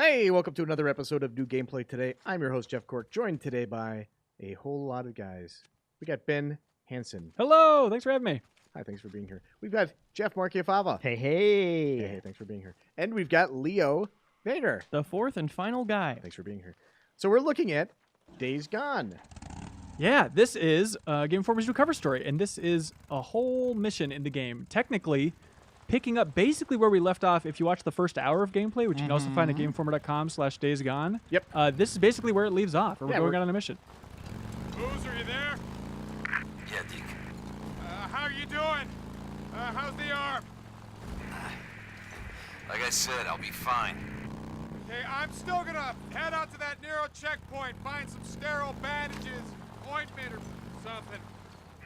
Hey, welcome to another episode of New Gameplay Today. I'm your host, Jeff Cork, joined today by a whole lot of guys. We got Ben Hansen. Hello, thanks for having me. Hi, thanks for being here. We've got Jeff Marchiafava. Hey, Thanks for being here. And we've got Leo Vader. the fourth and final guy. Thanks for being here. So we're looking at Days Gone. Yeah, this is Game Informer's new cover story, and this is a whole mission in the game. Technically, picking up basically where we left off if you watch the first hour of gameplay, which you can also find at GameInformer.com/daysgone. Yep. This is basically where it leaves off, or we're going out on a mission. Boozer, you there? Yeah, Deke. How are you doing? How's the arm? Like I said, I'll be fine. Okay, I'm still gonna head out to that Nero checkpoint, find some sterile bandages, ointment or something.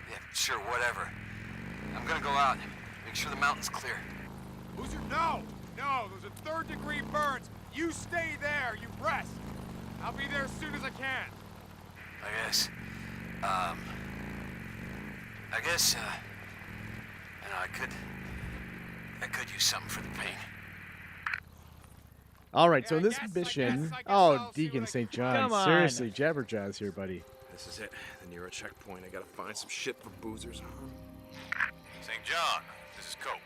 Yeah, sure, whatever. I'm gonna go out. Make sure the mountain's clear. Boozer, no! No, those are third-degree burns. You stay there, you rest. I'll be there as soon as I can. I guess, you know, I could use something for the pain. All right, so Yeah, in this I guess mission... I'll Oh, see Deacon what I St. can- John. Come on. Seriously, Jabberjaws here, buddy. This is it, the Nero checkpoint. I gotta find some shit for Boozer's arm. St. John, this is Cope.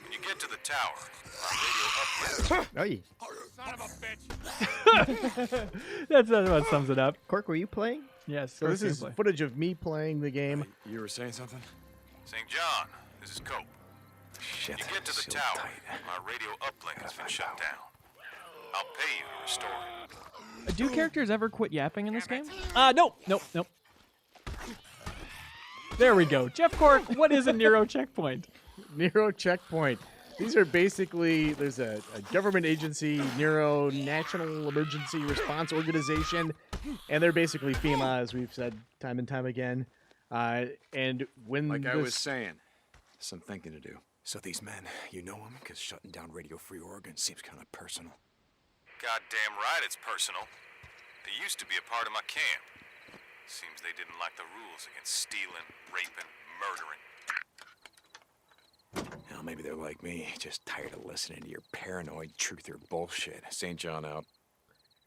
When you get to the tower, our radio uplink. Hey, Son of a bitch! That's what sums it up. Cork, were you playing? Yes. so this first is gameplay. footage of me playing the game. You were saying something? St. John, this is Cope. Shit, You get to the so tower, tight. our radio uplink has been shut down. I'll pay you to restore it. Do characters ever quit yapping in this game? Nope. There we go. Jeff Cork, what is a Nero checkpoint? Nero checkpoint. These are basically, there's a government agency, Nero National Emergency Response Organization, and they're basically FEMA, as we've said time and time again. And when Like I this- was saying, some thinking to do. So these men, you know them? Because shutting down Radio Free Oregon seems kind of personal. Goddamn right it's personal. They used to be a part of my camp. Seems they didn't like the rules against stealing, raping, murdering. Hell, maybe they're like me, just tired of listening to your paranoid truther bullshit. St. John out.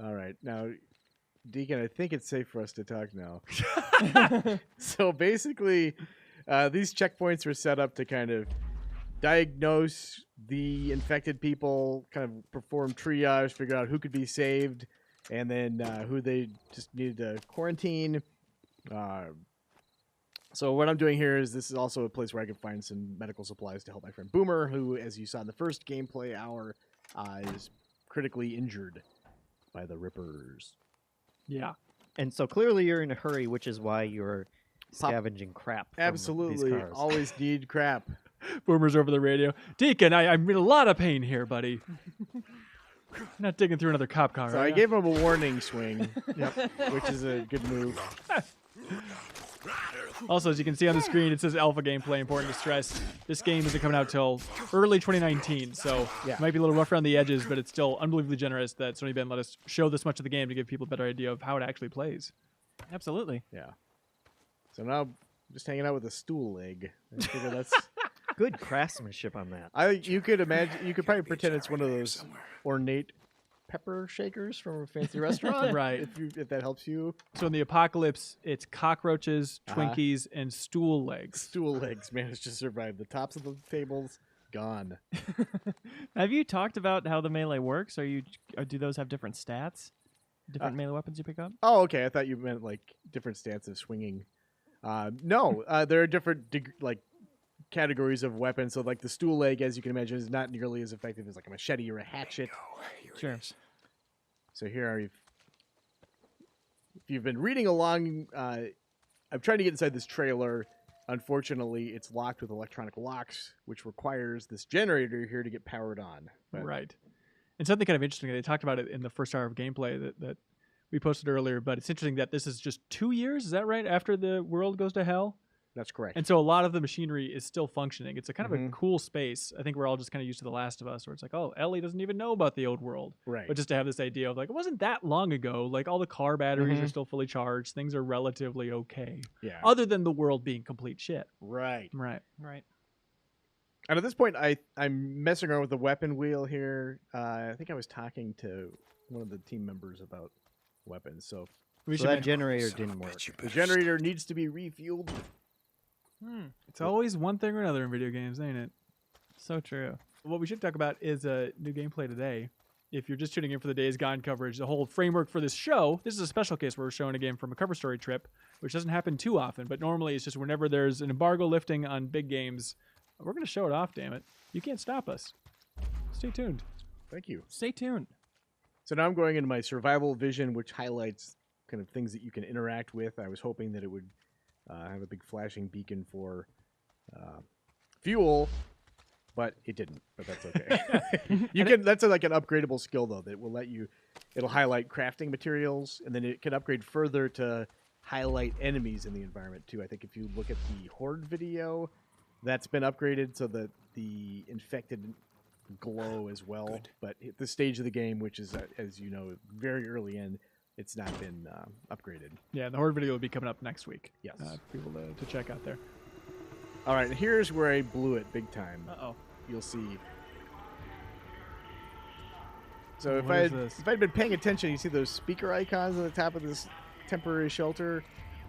All right, now, Deacon, I think it's safe for us to talk now. So basically, these checkpoints were set up to kind of diagnose the infected people, kind of perform triage, figure out who could be saved, and then who they just needed to quarantine. So what I'm doing here is this is also a place where I can find some medical supplies to help my friend Boomer, who, as you saw in the first gameplay hour, is critically injured by the Rippers. Yeah. And so clearly you're in a hurry, which is why you're scavenging crap. From Absolutely, These cars. always need crap. Boomer's over the radio. Deacon, I'm in a lot of pain here, buddy. Not digging through another cop car. So are I ya? gave him a warning swing, which is a good move. Also, as you can see on the screen, it says alpha gameplay. Important to stress. This game isn't coming out till early 2019, so Yeah. it might be a little rough around the edges, but it's still unbelievably generous that Sony Ben let us show this much of the game to give people a better idea of how it actually plays. Absolutely. Yeah. So now I'm just hanging out with a stool leg. I figure that's. Good craftsmanship on that. You could imagine. You could probably pretend it's one of those ornate pepper shakers from a fancy restaurant, Right. If that helps you. So in the apocalypse, it's cockroaches, Uh-huh. Twinkies, and stool legs. Stool legs managed to survive. The tops of the tables gone. Have you talked about how the melee works? Do those have different stats? Different melee weapons you pick up? Oh, okay. I thought you meant like different stance of swinging. No, there are different categories of weapons. So like the stool leg, as you can imagine, is not nearly as effective as like a machete or a hatchet. Here Sure. it is. So here, if you've been reading along, I'm trying to get inside this trailer. Unfortunately, it's locked with electronic locks, which requires this generator here to get powered on. But Right. And something kind of interesting, they talked about it in the first hour of gameplay that we posted earlier, but it's interesting that this is just 2 years, is that right, after the world goes to hell? That's correct. And so a lot of the machinery is still functioning. It's a kind of Mhm. a cool space. I think we're all just kind of used to The Last of Us, where it's like, oh, Ellie doesn't even know about the old world. Right. But just to have this idea of like, it wasn't that long ago. Like all the car batteries Mhm. are still fully charged. Things are relatively okay. Yeah. Other than the world being complete shit. Right. Right. Right. And at this point, I'm messing around with the weapon wheel here. I think I was talking to one of the team members about weapons. So We So should that mention- generator Son of a didn't work. bitch, you the better generator needs to be refueled. it's always one thing or another in video games, ain't it? So true. What we should talk about is new gameplay today. If you're just tuning in for the Days Gone coverage, the whole framework for this show, this is a special case where we're showing a game from a cover story trip, which doesn't happen too often, but normally it's just whenever there's an embargo lifting on big games, we're going to show it off, damn it. You can't stop us. Stay tuned. Thank you. Stay tuned. So now I'm going into my survival vision, which highlights kind of things that you can interact with. I was hoping that it would have a big flashing beacon for fuel, but it didn't. But that's okay. You can. That's like an upgradable skill though that will let you. It'll highlight crafting materials, and then it can upgrade further to highlight enemies in the environment too. I think if you look at the Horde video, that's been upgraded so that the infected glow as well. Good. But at this stage of the game, which is as you know, very early in, it's not been upgraded. Yeah, the Horde video will be coming up next week. Yes. For people to check out there. All right, and here's where I blew it big time. Uh-oh. You'll see. So What is this? if I'd been paying attention, you see those speaker icons at the top of this temporary shelter.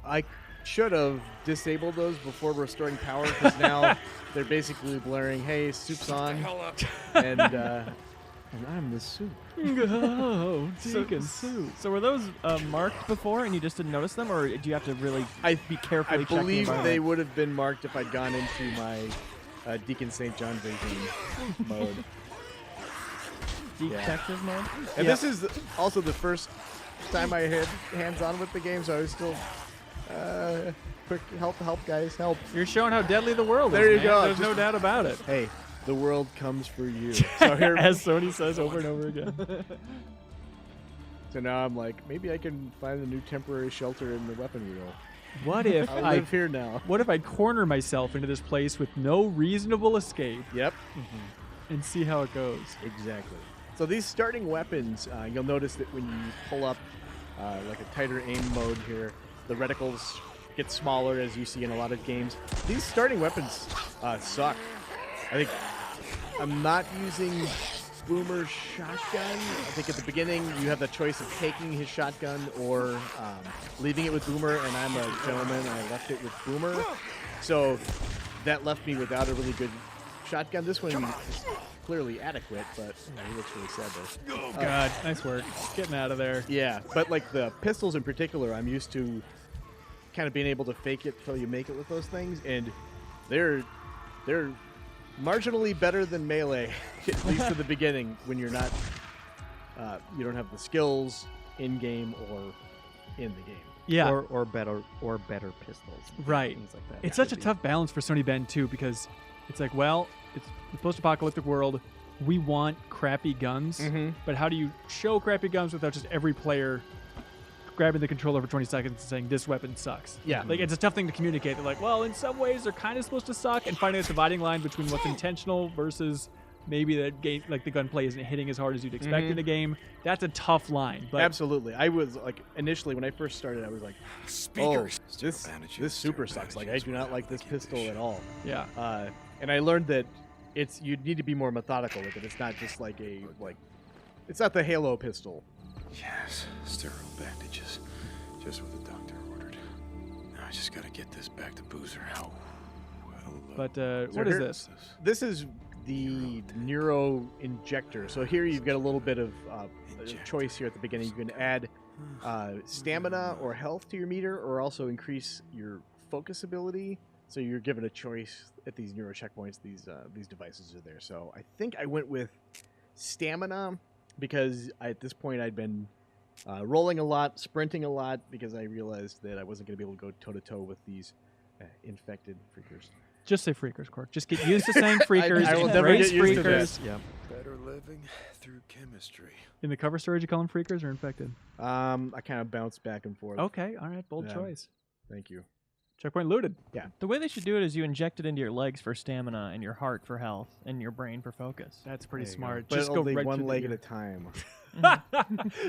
I should have disabled those before restoring power because now they're basically blaring, "Hey, soup's on," and I'm the soup. Oh, Deacon Soup. So were those marked before and you just didn't notice them, or do you have to really I be carefully I check the believe they environment? would have been marked if I'd gone into my Deacon St. John vision mode. Detective mode? And this is also the first time I had hands-on with the game, so I was still quick help, guys, help. You're showing how deadly the world There is, you man. go. There's no Just- doubt about it. Hey, the world comes for you. So here, As Sony says over and over again. so now I'm like, maybe I can find a new temporary shelter in the weapon wheel. What if I I live here now. What if I corner myself into this place with no reasonable escape Yep, and see how it goes? exactly. So these starting weapons, you'll notice that when you pull up like a tighter aim mode here, the reticles get smaller as you see in a lot of games. These starting weapons suck. I think I'm not using Boomer's shotgun. I think at the beginning you have the choice of taking his shotgun or leaving it with Boomer, and I'm a gentleman and I left it with Boomer. So that left me without a really good shotgun. This one is clearly adequate, but he looks really sad there. Oh, God. Nice work. Getting out of there. Yeah, but like the pistols in particular, I'm used to kind of being able to fake it till you make it with those things, and they're marginally better than melee, at least at the beginning when you're not you don't have the skills in game or in the game. Yeah. Or better pistols. and Right. Things like that. It's such a tough balance for Sony Bend, too, because it's like, well, it's the post-apocalyptic world. We want crappy guns, but how do you show crappy guns without just every player grabbing the controller for 20 seconds and saying, this weapon sucks? Yeah. Like, it's a tough thing to communicate. They're like, well, in some ways, they're kind of supposed to suck, and finding a dividing line between what's intentional versus maybe the game, like the gunplay isn't hitting as hard as you'd expect in a game. That's a tough line. But Absolutely. I was like, initially when I first started, I was like, Speakers. oh, this super sucks. Like, I do not like this pistol at all. yeah. And I learned that you need to be more methodical with it. It's not just like it's not the Halo pistol. Yes, sterile bandages. Just what the doctor ordered. Now I just gotta get this back to Boozer. How? But what is here- this? This is the neuro injector. So here you've got a little bit of choice here at the beginning. You can add stamina or health to your meter, or also increase your focus ability. So you're given a choice at these neuro checkpoints. These devices are there. So I think I went with stamina because at this point I'd been rolling a lot, sprinting a lot, because I realized that I wasn't going to be able to go toe-to-toe with these infected freakers. Just say freakers, Cork. Just get used to saying freakers. I will never embrace get used to freakers. that. Yeah. Better living through chemistry. In the cover story, you call them freakers or infected? I kind of bounce back and forth. Okay, all right, bold Yeah. choice. Thank you. Checkpoint looted. The way they should do it is you inject it into your legs for stamina and your heart for health and your brain for focus. That's pretty There you go. smart. But Just go only right one through the leg at ear. a time.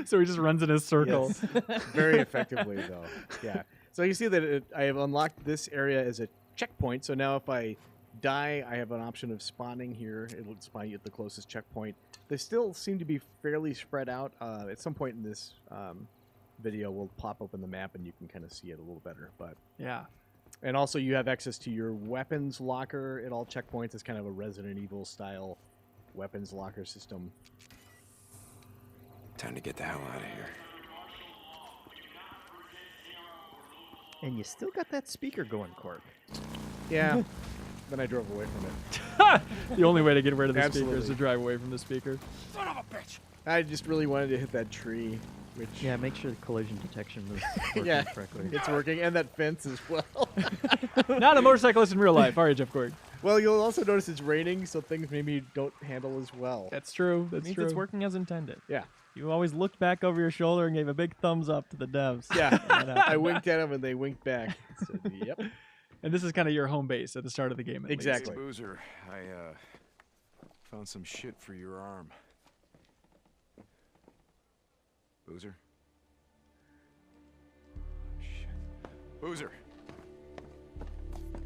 So he just runs in a circle. Yes. Very effectively, though. Yeah. So you see that I have unlocked this area as a checkpoint. So now if I die, I have an option of spawning here. It will spawn you at the closest checkpoint. They still seem to be fairly spread out. At some point in this video, we'll pop open the map and you can kind of see it a little better. But Yeah. and also you have access to your weapons locker at all checkpoints. It's kind of a Resident Evil style weapons locker system. Time to get the hell out of here. And you still got that speaker going, Cork. Yeah. Then I drove away from it. The only way to get rid of the speaker is Absolutely. to drive away from the speaker. I just really wanted to hit that tree, which Yeah, make sure the collision detection moves working Yeah. correctly. it's working, and that fence as well. Not a motorcyclist in real life, are you, Jeff Corey? Well, you'll also notice it's raining, so things maybe don't handle as well. That's true. That's means true. it's working as intended. Yeah. You always looked back over your shoulder and gave a big thumbs up to the devs. Yeah. That happened. I winked at them and they winked back. So, yep. And this is kind of your home base at the start of the game. At least. Exactly. Hey, Boozer, I found some shit for your arm. Boozer? Shit. Boozer!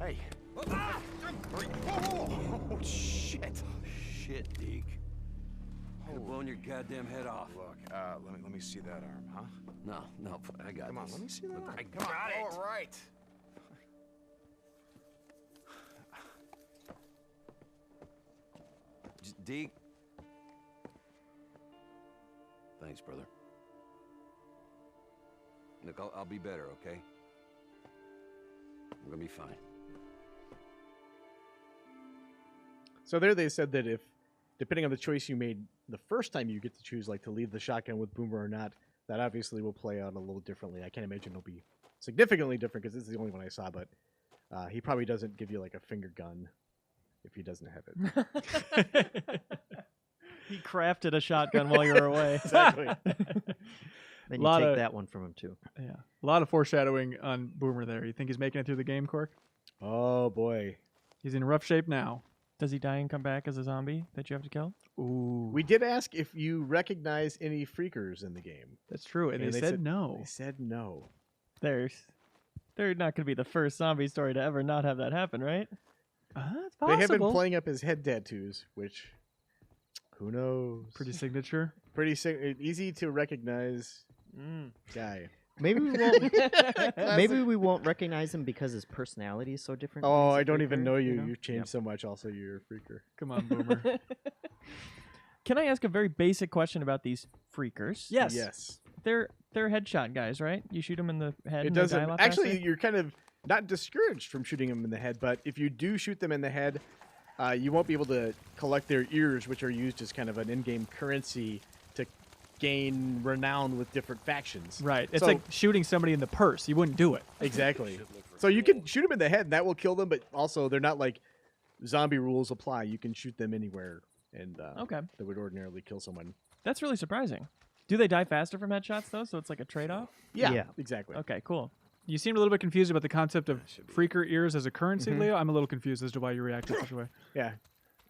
Hey! Oh, shit! Shit, Deke. Could have blown your goddamn head off. Look, let me see that arm, huh? No, I got Come on, this. let me see that arm. I Come on, got it. all right. Deke. Thanks, brother. Look, I'll be better, okay? I'm gonna be fine. So there they said that if, depending on the choice you made the first time, you get to choose like to leave the shotgun with Boomer or not. That obviously will play out a little differently. I can't imagine it'll be significantly different because this is the only one I saw. But he probably doesn't give you like a finger gun if he doesn't have it. He crafted a shotgun while you were away. Exactly. Then you Lot take of- that one from him, too. Yeah. A lot of foreshadowing on Boomer there. You think he's making it through the game, Cork? Oh boy. He's in rough shape now. Does he die and come back as a zombie that you have to kill? Ooh. We did ask if you recognize any freakers in the game. That's true. And, And they they said said- no. They said no. They're not going to be the first zombie story to ever not have that happen, right? It's They have been possible. playing up his head tattoos, which who knows? Pretty signature. Pretty easy to recognize guy. Maybe we won't. Maybe we won't recognize him because his personality is so different. Oh, He's a I don't even freaker, know you. know? You've changed Yep. so much. Also, you're a freaker. Come on, Boomer. Can I ask a very basic question about these freakers? Yes. Yes. They're headshot guys, right? You shoot them in the head. It and they die a doesn't. lot Actually, faster? you're kind of not discouraged from shooting them in the head, but if you do shoot them in the head, you won't be able to collect their ears, which are used as kind of an in-game currency to gain renown with different factions. Right. It's So- like shooting somebody in the purse. You wouldn't do it. Exactly. So you can shoot them in the head, and that will kill them. But also, they're not like zombie rules apply. You can shoot them anywhere, and Okay. that would ordinarily kill someone. That's really surprising. Do they die faster from headshots though? So it's like a trade-off. Yeah. Exactly. Okay, cool. You seemed a little bit confused about the concept of freaker ears as a currency, Leo. I'm a little confused as to why you reacted such a way. Yeah.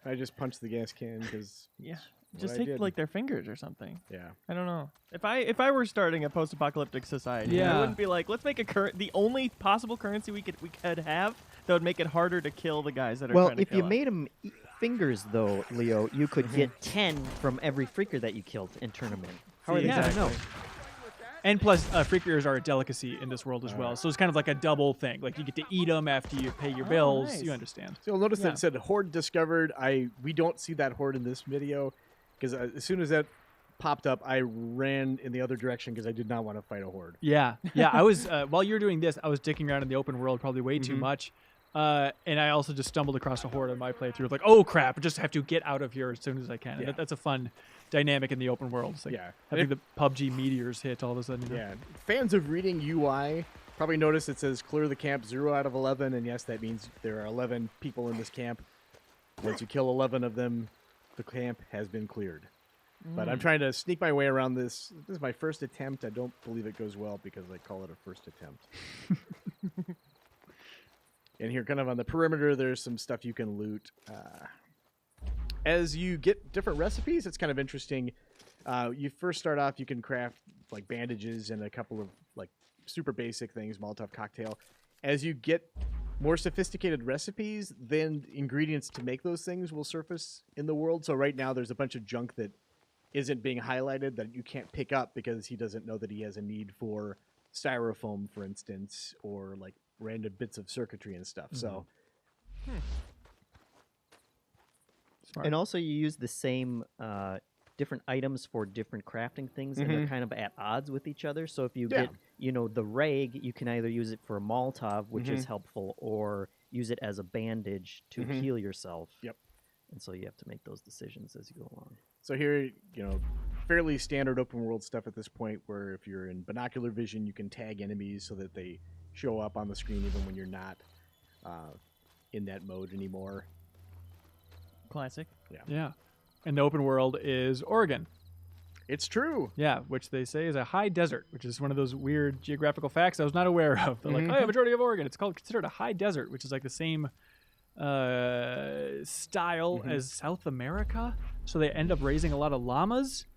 I just punched the gas can because Yeah. what Just I take did. like their fingers or something. yeah. I don't know. If I were starting a post-apocalyptic society, Yeah. I wouldn't be like, let's make the only possible currency we could have that would make it harder to kill the guys that are Well, trying to if kill you us. made them fingers, though, Leo, you could get 10 from every freaker that you killed in tournament. How are See, they going to know? exactly. And plus, freaker ears are a delicacy in this world as well. So it's kind of like a double thing. Like you get to eat them after you pay your bills. nice. You understand. So you'll notice that Yeah. it said horde discovered. We don't see that horde in this video because as soon as that popped up, I ran in the other direction because I did not want to fight a horde. Yeah. Yeah. I was, while you were doing this, I was dicking around in the open world probably way too much. And I also just stumbled across a horde on my playthrough. Like, oh crap! I just have to get out of here as soon as I can. And Yeah. that's a fun dynamic in the open world. It's like Yeah. having the PUBG meteors hit all of a sudden. You know? Yeah. Fans of reading UI probably notice it says clear the camp 0 out of 11. And yes, that means there are 11 people in this camp. Once you kill 11 of them, the camp has been cleared. But I'm trying to sneak my way around this. This is my first attempt. I don't believe it goes well because I call it a first attempt. And here, kind of on the perimeter, there's some stuff you can loot. As you get different recipes, it's kind of interesting. You first start off, you can craft like bandages and a couple of like super basic things, Molotov cocktail. As you get more sophisticated recipes, then ingredients to make those things will surface in the world. So right now there's a bunch of junk that isn't being highlighted that you can't pick up because he doesn't know that he has a need for styrofoam, for instance, or like random bits of circuitry and stuff. So Smart. And also you use the same different items for different crafting things, and they're kind of at odds with each other. So if you get, the rag, you can either use it for a Molotov, which is helpful, or use it as a bandage to heal yourself. Yep. And so you have to make those decisions as you go along. So here, fairly standard open world stuff at this point, where if you're in binocular vision, you can tag enemies so that they show up on the screen even when you're not in that mode anymore. Classic. Yeah. And the open world is Oregon. It's true. Yeah, which they say is a high desert, which is one of those weird geographical facts I was not aware of. They're like, oh, yeah, majority of Oregon. It's considered a high desert, which is like the same style as South America. So they end up raising a lot of llamas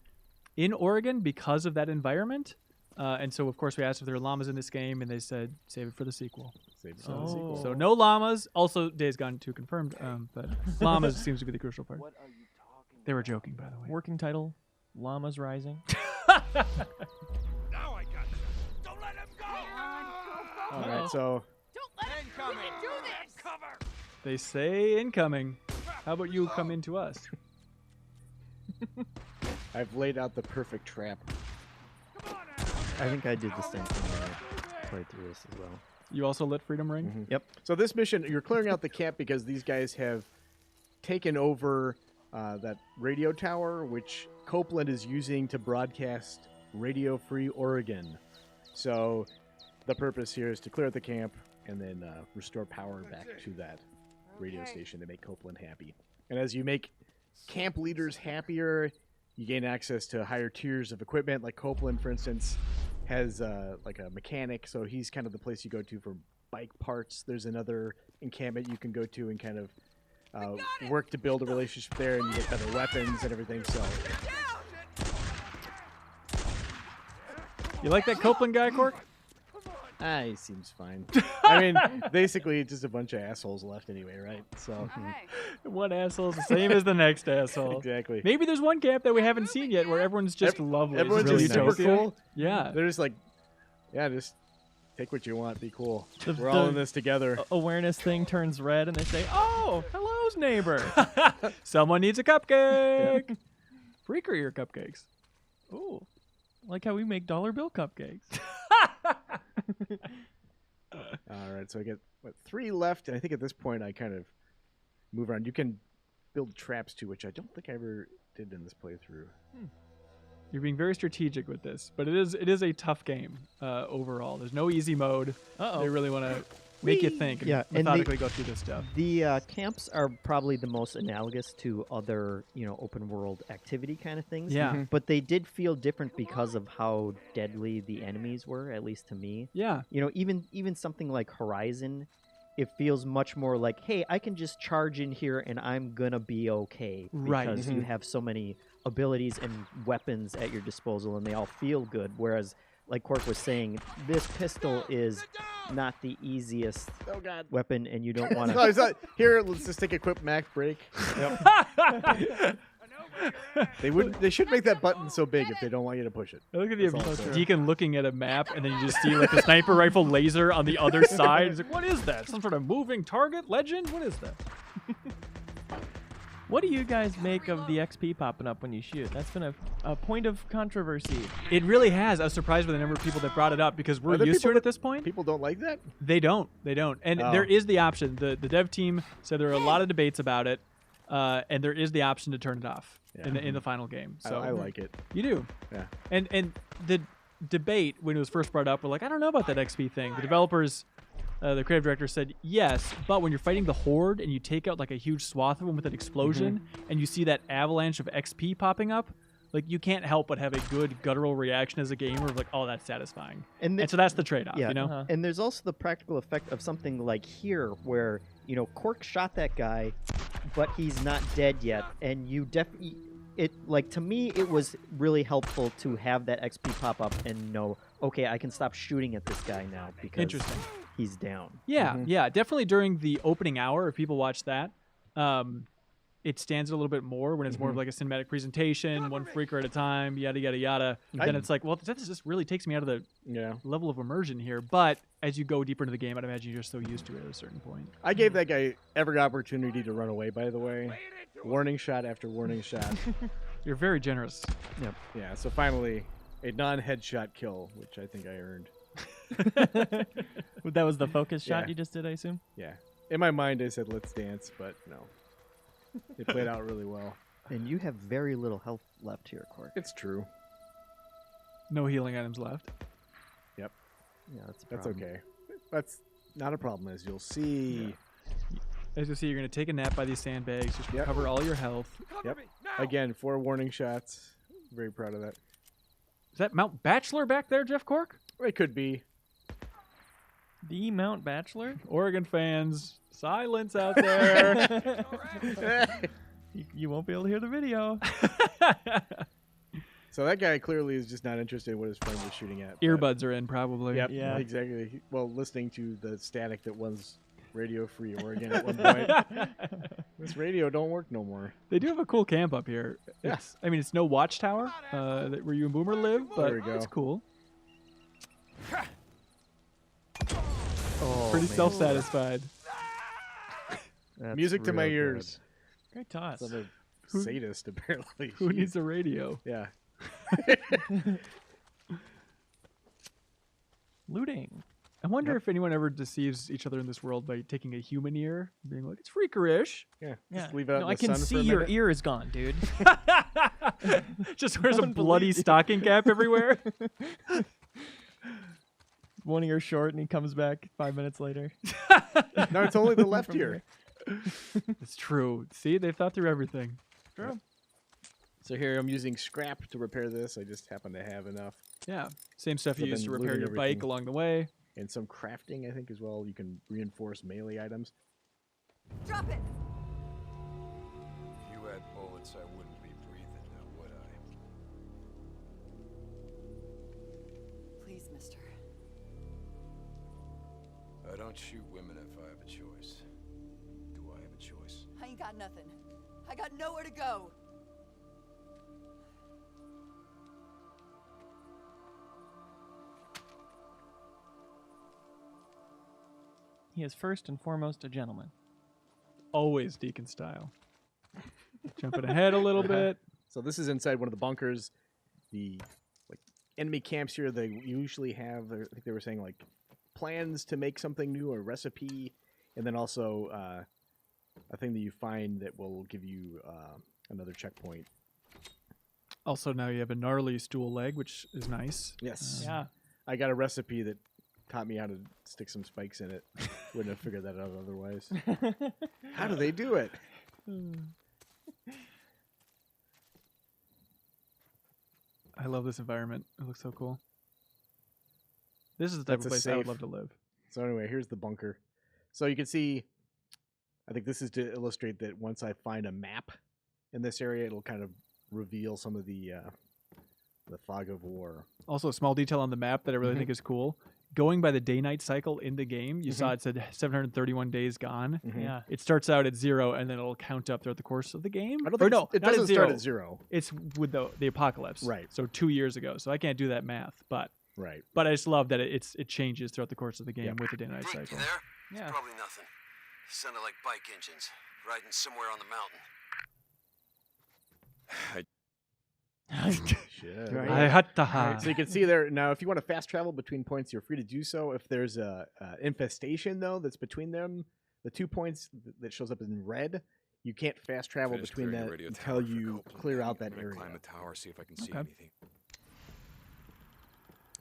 in Oregon because of that environment. And so, of course, we asked if there are llamas in this game, and they said, save it for the sequel. Save it for the sequel. So no llamas. Also, Days Gone 2 confirmed, but llamas seems to be the crucial part. They were joking, by the way. Working title, Llamas Rising. Now I got you. Don't let him go! All right, so They say incoming. How about you come into us? I've laid out the perfect trap. I think I did the same thing when I played through this as well. You also lit Freedom Ring? Yep. So this mission, you're clearing out the camp because these guys have taken over that radio tower, which Copeland is using to broadcast Radio Free Oregon. So the purpose here is to clear out the camp and then restore power back to that radio station to make Copeland happy. And as you make camp leaders happier, you gain access to higher tiers of equipment. Like Copeland, for instance, has like a mechanic, so he's kind of the place you go to for bike parts. There's another encampment you can go to and kind of work to build a relationship there, and you get better weapons and everything. So You like that Copeland guy, Cork? he seems fine. I mean, basically, it's just a bunch of assholes left anyway, right? So One asshole's the same as the next asshole. exactly. Maybe there's one camp that we haven't seen yet where everyone's just lovely. Everyone's It's just really super utopia. cool. Yeah. They're just like, yeah, just take what you want, be cool. The- We're all the- in this together. Awareness thing turns red, and they say, "Oh, hello's neighbor." Someone needs a cupcake. Free courier cupcakes. Ooh, like how we make dollar bill cupcakes. All right, so I get 3 left, and I think at this point I kind of move around. You can build traps too, which I don't think I ever did in this playthrough. You're being very strategic with this, but it is a tough game overall. There's no easy mode. Uh-oh. They really want to make you think and Yeah, and methodically go through this stuff. The camps are probably the most analogous to other, open world activity kind of things. Yeah. But they did feel different because of how deadly the enemies were, at least to me. Yeah. Even something like Horizon, it feels much more like, hey, I can just charge in here and I'm gonna be okay. Right. Because you have so many abilities and weapons at your disposal and they all feel good. Whereas, like Cork was saying, this pistol is not the easiest Oh God! weapon, and you don't want No, to. it's not. Here, let's just take a quick Mac break. They should make that button so big if they don't want you to push it. Look at That's all I'm saying. Deacon looking at a map, and then you just see like the sniper rifle laser on the other side. He's like, "What is that? Some sort of moving target? Legend? What is that?" What do you guys make of the XP popping up when you shoot? That's been a point of controversy. It really has. I was surprised by the number of people that brought it up because we're Are there used to people it at this point. People don't like that. They don't. And Oh. there is the option. The dev team said there are a lot of debates about it, and there is the option to turn it off in the final game. So I like it. You do. Yeah. And the debate when it was first brought up, we're like, I don't know about that XP thing. The developers, the creative director said yes, but when you're fighting the Horde and you take out like a huge swath of them with an explosion, and you see that avalanche of XP popping up, like you can't help but have a good guttural reaction as a gamer of like, oh, that's satisfying. And So that's the trade-off, Yeah, you know? and there's also the practical effect of something like here, where Cork shot that guy, but he's not dead yet, and you definitely. To me, it was really helpful to have that XP pop up and know, okay, I can stop shooting at this guy now because Interesting. he's down. Yeah, yeah, definitely during the opening hour, if people watch that, it stands a little bit more when it's more of like a cinematic presentation, one freaker at a time, yada, yada, yada. Then it's like, well, this just really takes me out of the level of immersion here. But as you go deeper into the game, I'd imagine you're so used to it at a certain point. I gave that guy every opportunity to run away, by the way. Warning shot after warning shot. You're very generous. Yep. Yeah, so finally, a non-headshot kill, which I think I earned. That was the focus shot Yeah. you just did, I assume? Yeah. In my mind, I said, let's dance, but no. It played out really well. And you have very little health left here, Cork. It's true. No healing items left. Yep. Yeah, that's a That's problem. okay. That's not a problem, as you'll see. As you'll see, you're going to take a nap by these sandbags, just Yep. recover all your health. Yep. Again, 4 warning shots. Very proud of that. Is that Mount Bachelor back there, Jeff Cork? It could be. The Mount Bachelor? Oregon fans, silence out there. You won't be able to hear the video. So that guy clearly is just not interested in what his friend was shooting at. but- Earbuds are in, probably. Yep, Yeah. exactly. Well, listening to the static that was Radio Free Oregon at one point. This radio don't work no more. They do have a cool camp up here. Yeah. I mean, it's no watchtower where you and Boomer live, but There we go. it's cool. Oh, Pretty man. self-satisfied. That's Music to my real good. ears. Great toss. Some sadist, apparently. Who Jeez. needs a radio? Yeah. Looting. I wonder if anyone ever deceives each other in this world by taking a human ear and being like, it's freakerish. Yeah. Yeah. Just leave it out No, in I the can sun see for a your minute. ear is gone, dude. Just wears a Don't bloody believe you. stocking cap everywhere. One ear short, and he comes back 5 minutes later. No, it's only the left From ear. It's true. See, they've thought through everything. True. So here I'm using scrap to repair this. I just happen to have enough. Yeah. Same stuff So you used then to repair looting your bike everything. along the way. And some crafting, I think, as well. You can reinforce melee items. Drop it! If you had bullets, I wouldn't be breathing now, would I? Please, mister. I don't shoot women if I have a choice. Do I have a choice? I ain't got nothing. I got nowhere to go. He is first and foremost a gentleman. Always Deacon style. Jumping ahead a little bit. So this is inside one of the bunkers. The enemy camps here, they usually have, I think they were saying, like, plans to make something new, a recipe, and then also a thing that you find that will give you another checkpoint. Also, now you have a gnarly stool leg, which is nice. Yes. Yeah. I got a recipe that taught me how to stick some spikes in it. Wouldn't have figured that out otherwise. How do they do it? I love this environment. It looks so cool. This is the type That's of a place I would safe. love to live. So anyway, here's the bunker. So you can see, I think this is to illustrate that once I find a map in this area, it'll kind of reveal some of the fog of war. Also, a small detail on the map that I really think is cool. Going by the day-night cycle in the game, you saw it said 731 days gone. Yeah. It starts out at 0, and then it'll count up throughout the course of the game. I don't Or think no, it not doesn't start at 0. It's with the apocalypse. Right. So 2 years ago. So I can't do that math, but Right. I just love that it changes throughout the course of the game Yep. with the day-night Brink, cycle. you there? Yeah. Probably nothing. Sounded like bike engines, riding somewhere on the mountain. Shit. Right. I had to Right, ha. so you can see there now. If you want to fast travel between points, you're free to do so. If there's a infestation though that's between them, the 2 points that shows up in red, you can't fast travel Finish between clearing that the radio until tower for you Copeland. clear out I'm that gonna area. climb the tower, see if I can see Okay. anything.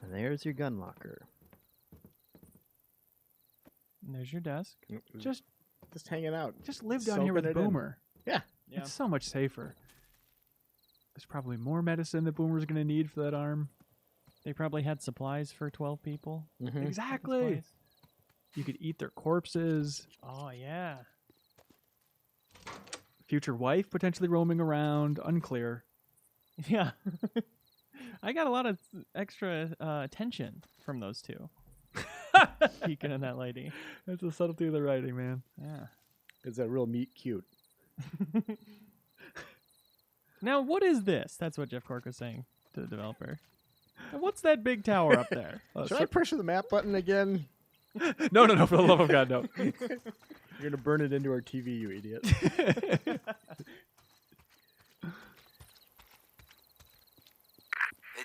And there's your gun locker. And there's your desk. Just hanging out. live down here with Soaking it in. Boomer. Yeah. Yeah. It's so much safer. There's probably more medicine that Boomer's going to need for that arm. They probably had supplies for 12 people. Mhm. Exactly. Supplies. You could eat their corpses. Oh, yeah. Future wife potentially roaming around. Unclear. Yeah. I got a lot of extra attention from those two. Deacon and that lady. That's the subtlety of the writing, man. Yeah. It's a real meat cute. Now, what is this? That's what Jeff Cork was saying to the developer. And what's that big tower up there? Should I pressure the map button again? No, for the love of God, no. You're gonna burn it into our TV, you idiot. Hey,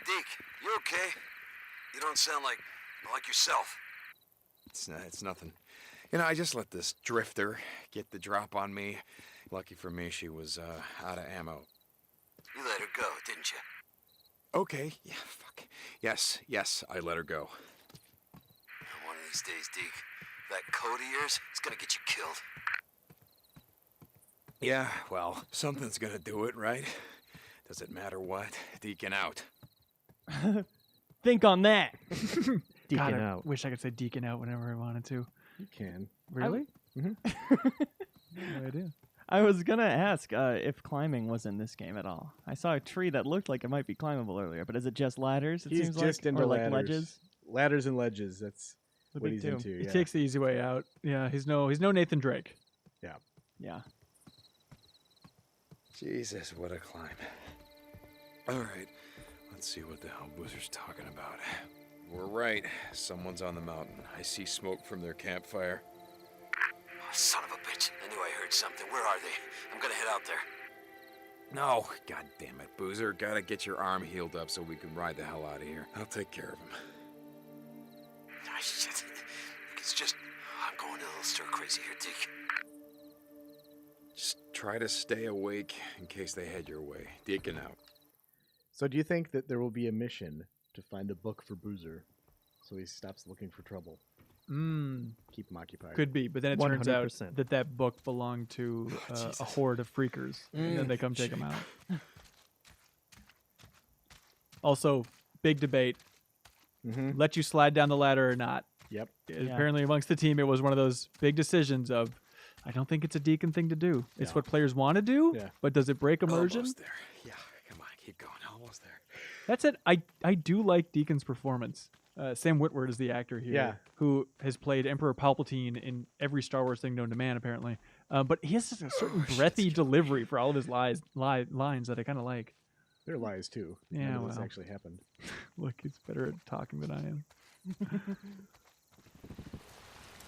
Deke, you okay? You don't sound like yourself. It's nothing. You know, I just let this drifter get the drop on me. Lucky for me, she was out of ammo. You let her go, didn't you? Okay, yeah, fuck. Yes, I let her go. One of these days, Deke, that code of yours is gonna get you killed. Yeah, well, something's gonna do it, right? Does it matter what? Deacon out. Think on that. Deacon God, I out. wish I could say deacon out whenever I wanted to. You can. Really? Mhm. No idea. I was gonna ask if climbing was in this game at all. I saw a tree that looked like it might be climbable earlier, but is it just ladders? It He's seems just like, into or like ladders. ledges. Ladders and ledges. That's The what big he's two. into. He Yeah. takes the easy way out. Yeah, he's no Nathan Drake. Yeah. Jesus, what a climb. All right, let's see what the hell Boozer's talking about. We're right. Someone's on the mountain. I see smoke from their campfire. Oh, son of a bitch. I knew I heard something. Where are they? I'm gonna head out there. No, god damn it, Boozer. Gotta get your arm healed up so we can ride the hell out of here. I'll take care of him. Ah, shit. It's just, I'm going a little stir crazy here, Deke. Just try to stay awake in case they head your way. Deacon out. So do you think that there will be a mission to find a book for Boozer so he stops looking for trouble? Keep him occupied. Could be, but then it turns out 100%. that book belonged to a horde of freakers, and then they come take him out. Also, big debate: let you slide down the ladder or not? Yep. Apparently, amongst the team, it was one of those big decisions of, I don't think it's a Deacon thing to do. It's what players want to do, but does it break immersion? Almost there. Yeah, come on, keep going. Almost there. That's it. I do like Deacon's performance. Sam Witwer is the actor here, who has played Emperor Palpatine in every Star Wars thing known to man, apparently. But he has a certain breathy delivery for all of his lines that I kind of like. They're lies too. Yeah, None of this well. actually happened. Look, he's better at talking than I am.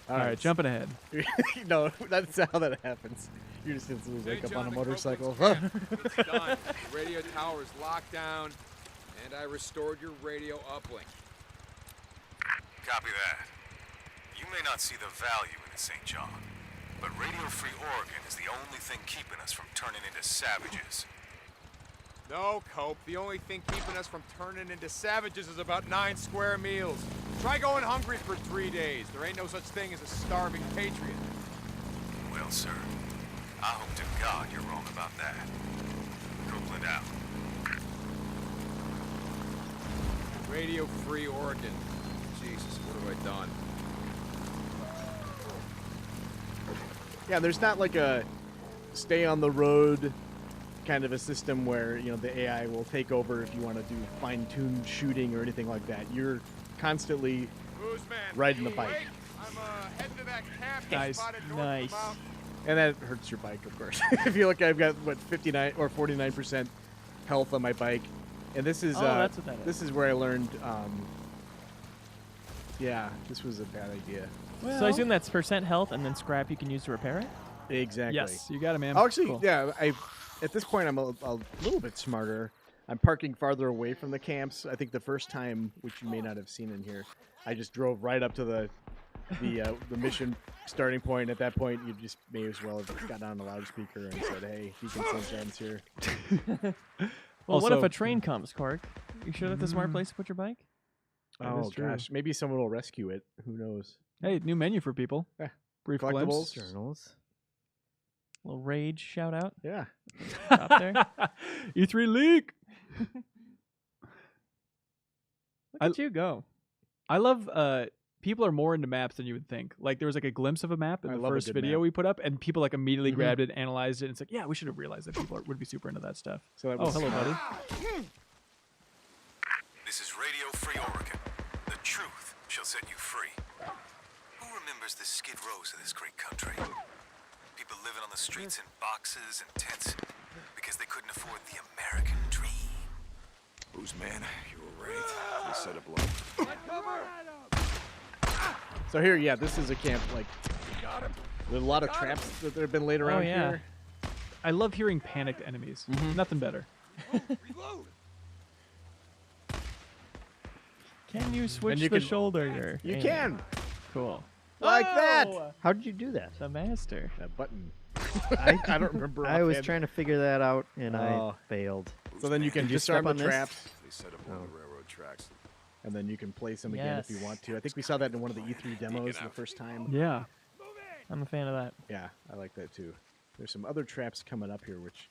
All All right, jumping ahead. No, that's how that happens. You just instantly wake up on a motorcycle. It's done. The radio tower is locked down, and I restored your radio uplink. Copy that. You may not see the value in the St. John, but Radio Free Oregon is the only thing keeping us from turning into savages. No, Cope. The only thing keeping us from turning into savages is about 9 square meals. Try going hungry for 3 days. There ain't no such thing as a starving patriot. Well, sir, I hope to God you're wrong about that. Copeland out. Radio Free Oregon. Jesus, what have I done? Yeah, there's not like a stay on the road kind of a system where, you know, the AI will take over if you want to do fine-tuned shooting or anything like that. You're constantly riding the bike. I'm heading to that camp Nice. spotted north of the Nice. mountain. And that hurts your bike, of course. If you look, I've got, what, 59 or 49% health on my bike. And this is that's what that is. this is where I learned yeah, this was a bad idea. So I assume that's percent health and then scrap you can use to repair it? Exactly. Yes, you got it, man. Oh, actually, Cool. yeah, at this point I'm a little bit smarter. I'm parking farther away from the camps. I think the first time, which you may not have seen in here, I just drove right up to the mission starting point. At that point, you just may as well have got on a loudspeaker and said, "Hey, Deacon Sunshine's here." Well, what if Also- a train comes, Cork? You sure that's a smart place to put your bike? That Oh is true. gosh, maybe someone will rescue it. Who knows? Hey, new menu for people. Yeah. Brief Collectibles. glimpse. Journals. little rage shout out. Yeah. Stop there. E3 leak. Look at you go. I love people are more into maps than you would think. Like there was like a glimpse of a map in I the love a first good video map. we put up, and people like immediately grabbed it, analyzed it, and it's like, yeah, we should have realized that people would be super into that stuff. So that Oh, was hello, smart. buddy. This is Radio Free Oregon. The truth shall set you free. remembers the skid rows of this great country. People living on the streets in boxes and tents because they couldn't afford the American dream. Who's man? You were right. They set up low. So here, yeah, this is a camp. Like, there's a lot of traps that have been laid around yeah. here. I love hearing panicked enemies. Nothing better. Can you switch you the can- shoulder? Your You aim? can, Cool. like that. How did you do that? The master. That button. I don't remember. I was offhand. trying to figure that out, and Oh. I failed. So then you can Did you disarm step the on this? traps, They set up along the railroad tracks. and then you can place them again if you Yes. want to. I think we saw that in one of the E3 demos the first time. Yeah. I'm a fan of that. Yeah, I like that too. There's some other traps coming up here, which...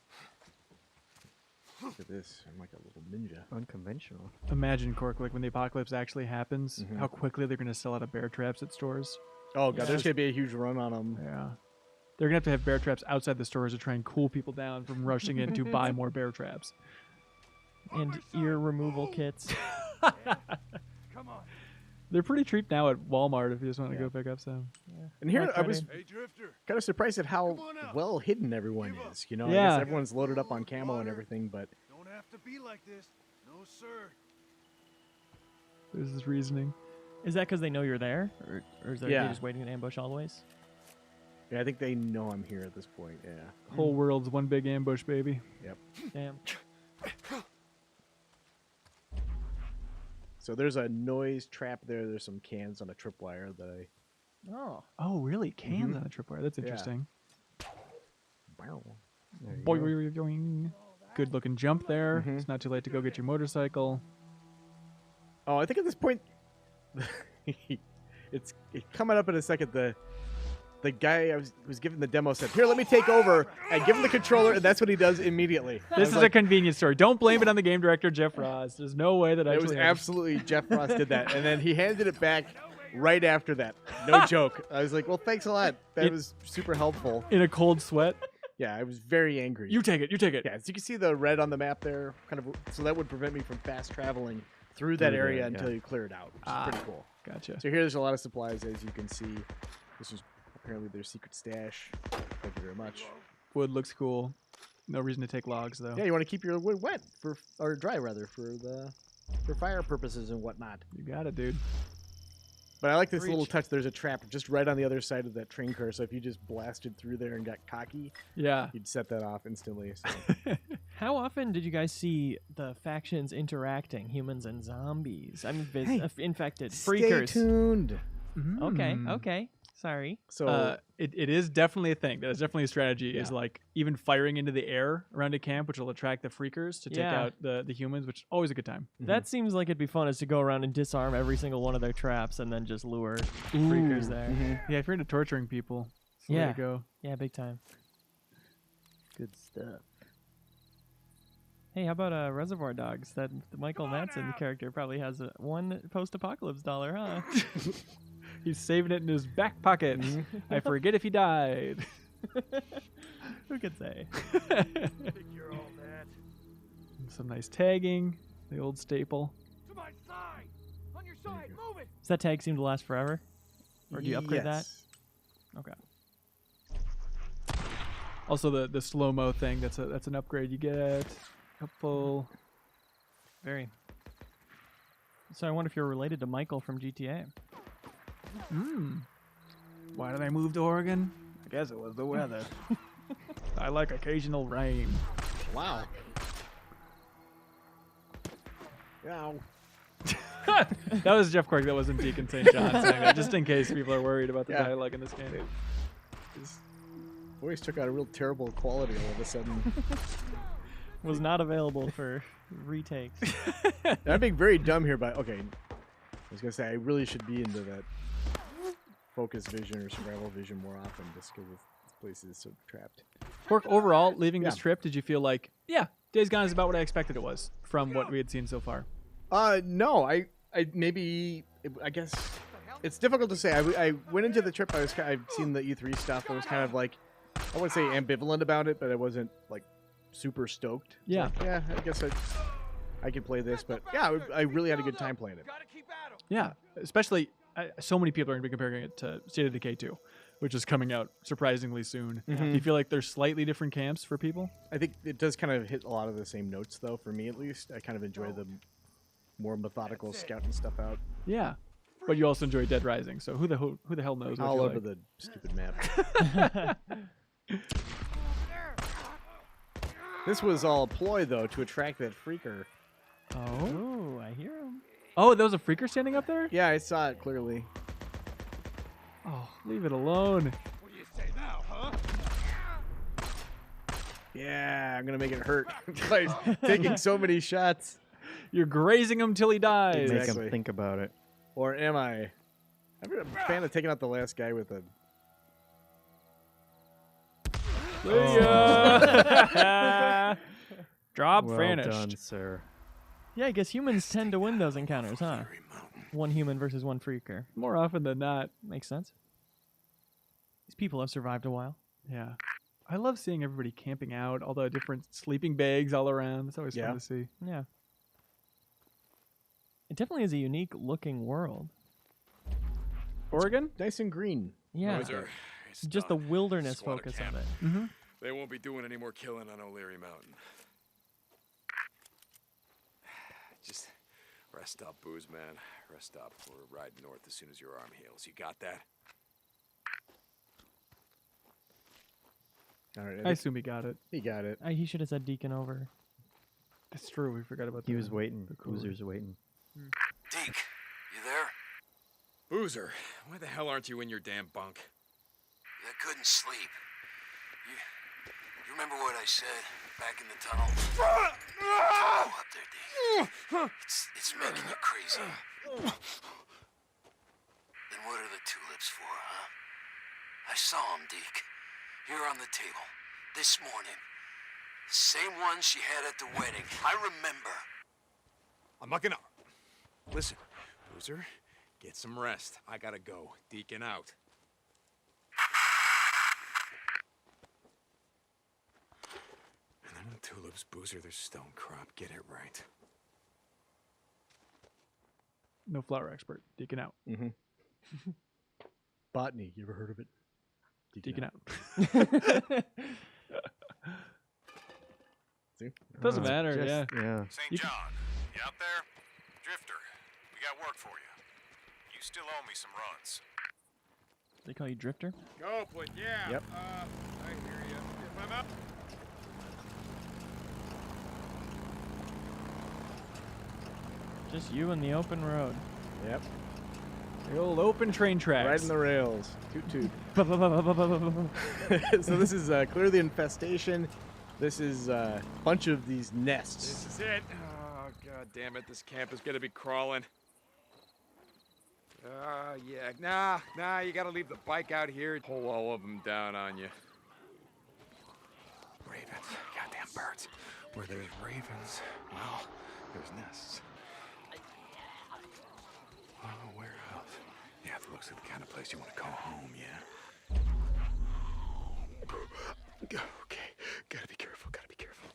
Look at this. I'm like a little ninja. Unconventional. Imagine, Cork, like when the apocalypse actually happens, how quickly they're going to sell out of bear traps at stores. Oh, God, there's going to be a huge run on them. Yeah. They're going to have bear traps outside the stores to try and cool people down from rushing in to buy more bear traps. And ear removal kits. They're pretty cheap now at Walmart if you just want to go pick up some. And here, Like I was cutting. kind of surprised at how well hidden everyone is. You know, I Yeah. guess everyone's loaded up on camo and everything, but Don't have to be like this. No, sir. There's this reasoning. Is that because they know you're there? Or is they Yeah. just waiting in ambush always? yeah, I think they know I'm here at this point. Yeah. The whole world's one big ambush, baby. Yep. Damn. So there's a noise trap there. There's some cans on a tripwire that Oh. Oh, really? Cans on a tripwire. That's interesting. Wow. There you Boing, go. boing, boing. Good looking jump there. It's not too late to go get your motorcycle. Oh, I think at this point, it's coming up in a second. The guy I was giving the demo said, "Here, let me take over," and give him the controller, and that's what he does immediately. I This was is a like, convenience story. Don't blame it on the game director, Jeff Ross. There's no way that it was actually happened. absolutely Jeff Frost did that, and then he handed it back right after that. No joke. I was like, "Well, thanks a lot. That It- was super helpful." in a cold sweat. Yeah, I was very angry. You take it. You take it. Yeah, as you can see the red on the map there, kind of, so that would prevent me from fast traveling through that Through there, area yeah. until you clear it out, which is pretty cool. Gotcha. So here, there's a lot of supplies, as you can see. This is apparently their secret stash. Thank you very much. Wood looks cool. No reason to take logs though. Yeah, you want to keep your wood wet or dry rather, for fire purposes and whatnot. You got it, dude. But I like this little touch. There's a trap just right on the other side of that train car. So if you just blasted through there and got cocky, Yeah. you'd set that off instantly. So. How often did you guys see the factions interacting, humans and zombies? I mean, infected, freakers. Stay tuned. Okay, okay. Sorry. So It is definitely a thing. That is definitely a strategy. Is like even firing into the air around a camp, which will attract the freakers to take Yeah. out the humans, which is always a good time. That seems like it'd be fun, is to go around and disarm every single one of their traps and then just lure freakers there. Yeah, if you're into torturing people, it's the way Yeah. to go. Yeah, big time. Good stuff. Hey, how about Reservoir Dogs? That Michael Madsen character probably has one post-apocalypse dollar, huh? He's saving it in his back pocket. I forget if he died. Who could say? Some nice tagging. The old staple. To my side. On your side. Move it. Does that tag seem to last forever? Or do you upgrade that? yes. Okay. Also the slow-mo thing. That's an upgrade you get. Couple. Very. So I wonder if you're related to Michael from GTA. Why did I move to Oregon? I guess it was the weather. I like occasional rain. Wow. Wow. That was Jeff Quirk. That wasn't Deacon St. John saying that, just in case people are worried about the Yeah. dialogue in this game. His voice took on a real terrible quality all of a sudden. Was not available for retakes. And I'm being very dumb here, but okay. I was gonna say I really should be into that focus vision or survival vision more often, just because this place is so trapped. Quirk, overall, leaving this Yeah. trip, did you feel like, yeah, Days Gone is about what I expected it was from what we had seen so far? No, I guess it's difficult to say. I went into the trip. I've seen the E3 stuff. I was kind of like, I wouldn't say ambivalent about it, but I wasn't like super stoked. It's Yeah. like, yeah, I guess I could play this, but yeah, I really had a good time playing it. Gotta keep at 'em. Yeah, especially so many people are going to be comparing it to State of Decay 2, which is coming out surprisingly soon. Do you feel like there's slightly different camps for people? I think it does kind of hit a lot of the same notes, though, for me at least. I kind of enjoy the more methodical scouting stuff out. Yeah. But you also enjoy Dead Rising, so who the hell knows what All you over like. the stupid map. This was all a ploy, though, to attract that freaker. Oh, I hear him. Oh, there was a freaker standing up there? Yeah, I saw it clearly. Oh, leave it alone. What do you say now, huh? Yeah, I'm going to make it hurt by taking so many shots. You're grazing him till he dies. Make Exactly. him think about it. Or am I? I'm a fan of taking out the last guy with a... Drop Well vanished. done, sir. Yeah, I guess humans tend to win those encounters, huh? One human versus one freaker. More often than not. Makes sense. These people have survived a while. Yeah. I love seeing everybody camping out, all the different sleeping bags all around. It's always Yeah. fun to see. Yeah. It definitely is a unique looking world. Oregon? Nice and green. Yeah. Boozer, it's Just the done. wilderness Squatter focus camp. of it. Mm-hmm. They won't be doing any more killing on O'Leary Mountain. Just rest up, Booze, man. Rest up. We're riding north as soon as your arm heals. You got that? All right, I assume he got it. he got it. He should have said Deacon over. That's true. We forgot about that. He was waiting. the cooler. Boozer's waiting. Deke, you there? Boozer, why the hell aren't you in your damn bunk? I couldn't sleep. You remember what I said back in the tunnel? Go up there, Deke. It's making you crazy. Then what are the tulips for, huh? I saw them, Deke. Here on the table. This morning. The same ones she had at the wedding. I remember. I'm not gonna... Listen, Boozer, get some rest. I gotta go. Deacon out. And then the tulips, Boozer, there's stone crop. Get it right. No flower expert. Deacon out. Botany, you ever heard of it? Deacon out. See? Doesn't matter, Just- yeah. Yeah. St. John, you out there? Drifter, we got work for you. You still owe me some runs. They call you Drifter? Copeland, yeah. Yep. I hear you. If I'm out... Just you and the open road. Yep. The old open train tracks. Right in the rails. Toot toot. So this is clearly infestation. This is a bunch of these nests. This is it. Oh, god damn it. This camp is gonna be crawling. Yeah. Nah, you gotta leave the bike out here. Pull all of them down on you. Ravens. Goddamn birds. Where there's ravens, well, there's nests. Oh, where else? Yeah, it looks like the kind of place you want to call home, yeah. Okay, gotta be careful, gotta be careful.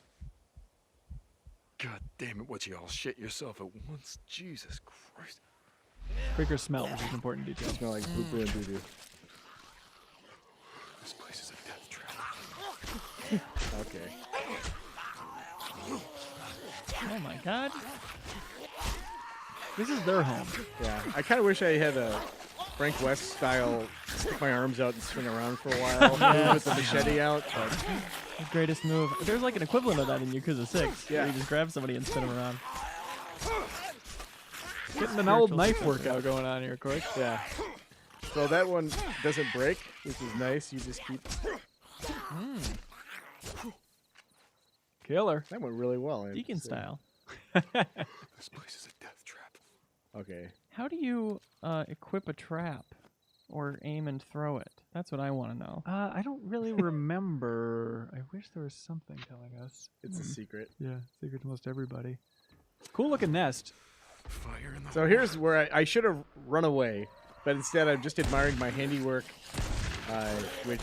God damn it, what you all shit yourself at once? Jesus Christ. Freaker smell, which is an important detail. Smell like poo poo and doo doo. This place is a death trap. Okay. Oh my god. This is their home. Yeah, I kind of wish I had a Frank West style stick my arms out and swing around for a while with the machete out. But The greatest move. There's like an equivalent of that in Yakuza 6. Yeah. Where you just grab somebody and spin them around. Getting an old knife workout going on here, quick. yeah. So that one doesn't break, which is nice. You just keep. Killer. That went really well. I have to Deacon say. style. This place is a death trap. Okay. How do you equip a trap or aim and throw it? That's what I want to know. I don't really remember. I wish there was something telling us. It's a secret. Yeah, secret to most everybody. Cool looking nest. Fire in the So here's where I should have run away, but instead I'm just admiring my handiwork, which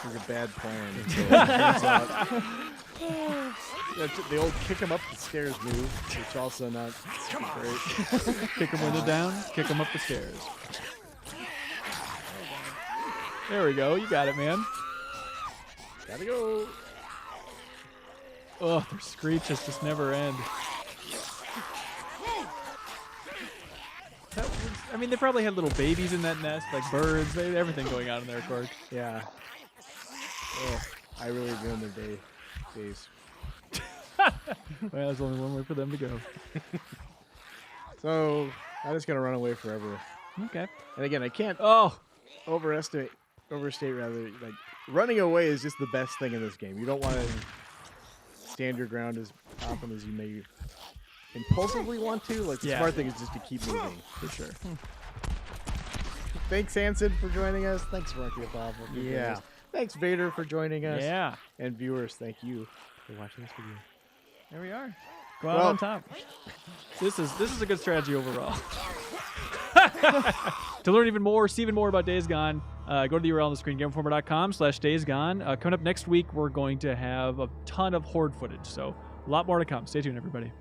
is a bad plan. So it turns out The old kick him up the stairs move, which also not great. Kick him window down, kick him up the stairs. There we go. You got it, man. Gotta go. Oh, their screeches just never end. I mean, they probably had little babies in that nest, like birds. They had everything going on in there, of course. Yeah. Oh, I really ruined their days. Well, there's only one way for them to go. So I'm just gonna run away forever. Okay. And again, I can't Oh, overstate rather. Like running away is just the best thing in this game. You don't want to stand your ground as often as you may impulsively want to. Like the Yeah. smart thing is just to keep moving. for sure. Thanks, Hanson, for joining us. Thanks, Rocky Bob. For joining Yeah. us. Thanks, Vader, for joining us. Yeah. And viewers, thank you for watching this video. There we are. Go out Well- on top. This is a good strategy overall. To learn even more, see even more about Days Gone, go to the URL on the screen, GameInformer.com/Days Gone. Coming up next week, we're going to have a ton of Horde footage, so a lot more to come. Stay tuned, everybody.